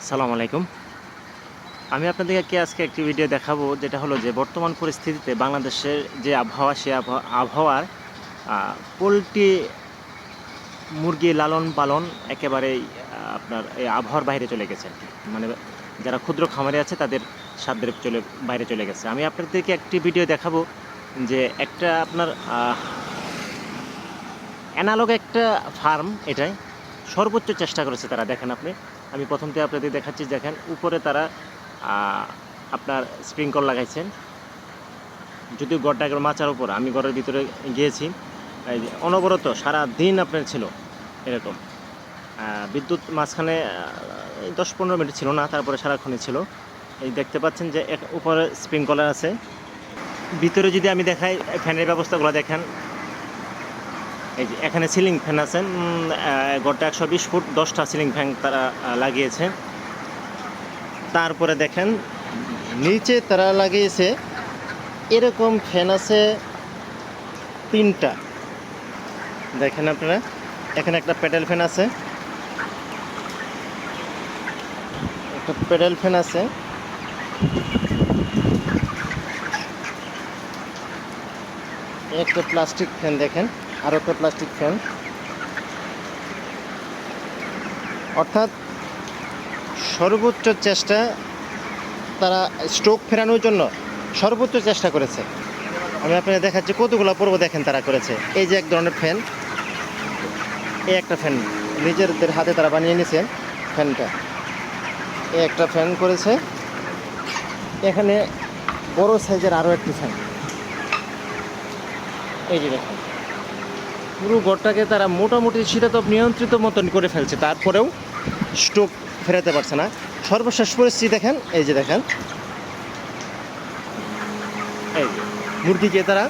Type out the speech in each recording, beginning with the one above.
আসসালামু আলাইকুম। আমি আপনাদেরকে আজকে একটি ভিডিও দেখাবো, যেটা হলো যে বর্তমান পরিস্থিতিতে বাংলাদেশের যে আবহাওয়া, সে আবহাওয়ার পোলট্রি মুরগি লালন পালন একেবারেই আপনার এই আবহাওয়ার বাইরে চলে গেছে আর কি। মানে যারা ক্ষুদ্র খামারে আছে তাদের সাধ্যের বাইরে চলে গেছে। আমি আপনাদেরকে একটি ভিডিও দেখাবো যে একটা আপনার অ্যানালগ একটা ফার্ম, এটাই সর্বোচ্চ চেষ্টা করেছে তারা। দেখেন আপনি, আমি প্রথম থেকে আপনাদের দেখাচ্ছি। দেখেন উপরে তারা আপনার স্প্রিংকল লাগাইছেন, যদিও গড়টা একবার মাচার উপর। আমি ঘরের ভিতরে গিয়েছি, অনবরত সারা দিন আপনার ছিল এরকম। বিদ্যুৎ মাঝখানে 10-15 মিনিট ছিল না, তারপরে সারাক্ষণই ছিল। এই দেখতে পাচ্ছেন যে উপরে স্প্রিংকলার আছে। ভিতরে যদি আমি দেখাই, ফ্যানের ব্যবস্থাগুলো দেখেন। এই যে এখানে সিলিং ফ্যান আছে, গড়টা 120 ফুট, 10টা সিলিং ফ্যান তারা লাগিয়েছে। তারপরে দেখেন নিচে তারা লাগিয়েছে এরকম ফ্যান আছে 3টা। দেখেন আপনারা, এখানে একটা প্যাডেল ফ্যান আছে, একটা প্যাডেল ফ্যান আছে, একটা প্লাস্টিক ফ্যান। দেখেন আরও একটা প্লাস্টিক ফ্যান। অর্থাৎ সর্বোচ্চ চেষ্টা তারা স্ট্রোক ফেরানোর জন্য সর্বোচ্চ চেষ্টা করেছে। আমি আপনাদের দেখাচ্ছি কতগুলো পর্ব দেখেন তারা করেছে। এই যে এক ধরনের ফ্যান, এই একটা ফ্যান নিজেদের হাতে তারা বানিয়ে নিয়েছেন ফ্যানটা। এই একটা ফ্যান করেছে, এখানে বড় সাইজের আরও একটি ফ্যান। এই যে দেখেন পুরো ঘরটাকে তারা মোটামুটি শীতাতপ নিয়ন্ত্রিত মতন করে ফেলছে, তারপরেও স্ট্রোক ফেরাতে পারছে না। সর্বশেষ পরিস্থিতি দেখেন, এই যে দেখেন, এই যে মুরগিকে তারা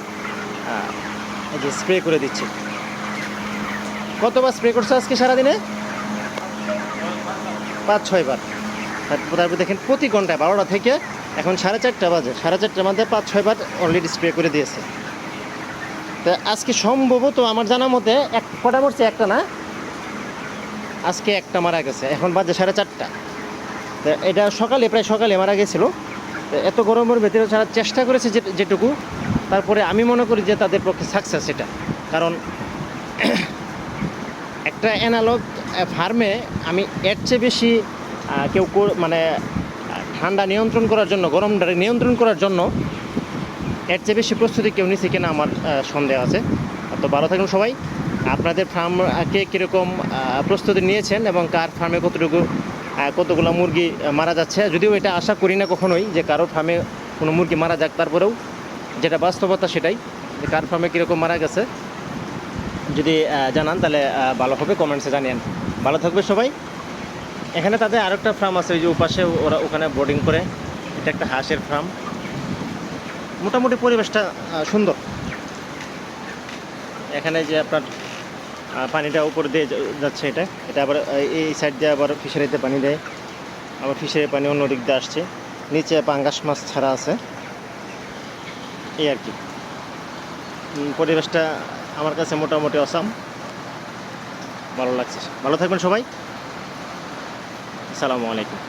এই যে স্প্রে করে দিচ্ছে। কতবার স্প্রে করছে আজকে সারাদিনে? 5-6 বার। তারপরে দেখেন প্রতি ঘন্টায় 12টা থেকে এখন 4:30 বাজে, 4:30টার মধ্যে 5-6 বার অলরেডি স্প্রে করে দিয়েছে। তা আজকে সম্ভবত আমার জানা মতে কটা মরছে? একটা না, আজকে একটা মারা গেছে। এখন বাজে 4:30। তো এটা প্রায় সকালে মারা গেছিলো। এত গরমের ভেতরে যারা চেষ্টা করেছে যেটুকু, তারপরে আমি মনে করি যে তাদের পক্ষে সাকসেস এটা। কারণ একটা অ্যানালগ ফার্মে আমি এর চেয়ে বেশি কেউ মানে ঠান্ডা নিয়ন্ত্রণ করার জন্য, গরমটা নিয়ন্ত্রণ করার জন্য এর চেয়ে বেশি প্রস্তুতি কেউ নিচ্ছে কিনা আমার সন্দেহ আছে। তো ভালো থাকুন সবাই। আপনাদের ফার্মকে কীরকম প্রস্তুতি নিয়েছেন এবং কার ফার্মে কতগুলো মুরগি মারা যাচ্ছে, যদিও এটা আশা করি না কখনোই যে কারোর ফার্মে কোনো মুরগি মারা যাক। তারপরেও যেটা বাস্তবতা সেটাই, যে কার ফার্মে কীরকম মারা গেছে যদি জানান তাহলে ভালো হবে, কমেন্টসে জানিয়েন। ভালো থাকবে সবাই। এখানে তাদের আরেকটা ফার্ম আছে, ওই যে ওপাশে ওরা ওখানে বোর্ডিং করে। এটা একটা হাঁসের ফার্ম। মোটামুটি পরিবেশটা সুন্দর। এখানে যে আপনার পানিটা উপর দিয়ে যাচ্ছে, এটা আবার এই সাইড দিয়ে আবার ফিশারিতে পানি দেয়, আবার ফিশারির পানি অন্য দিক দিয়ে আসছে। নিচে পাঙ্গাস মাছ ছাড়া আছে, এই আর কি। পরিবেশটা আমার কাছে মোটামুটি অসাম, ভালো লাগছে। ভালো থাকবেন সবাই। আসসালামু আলাইকুম।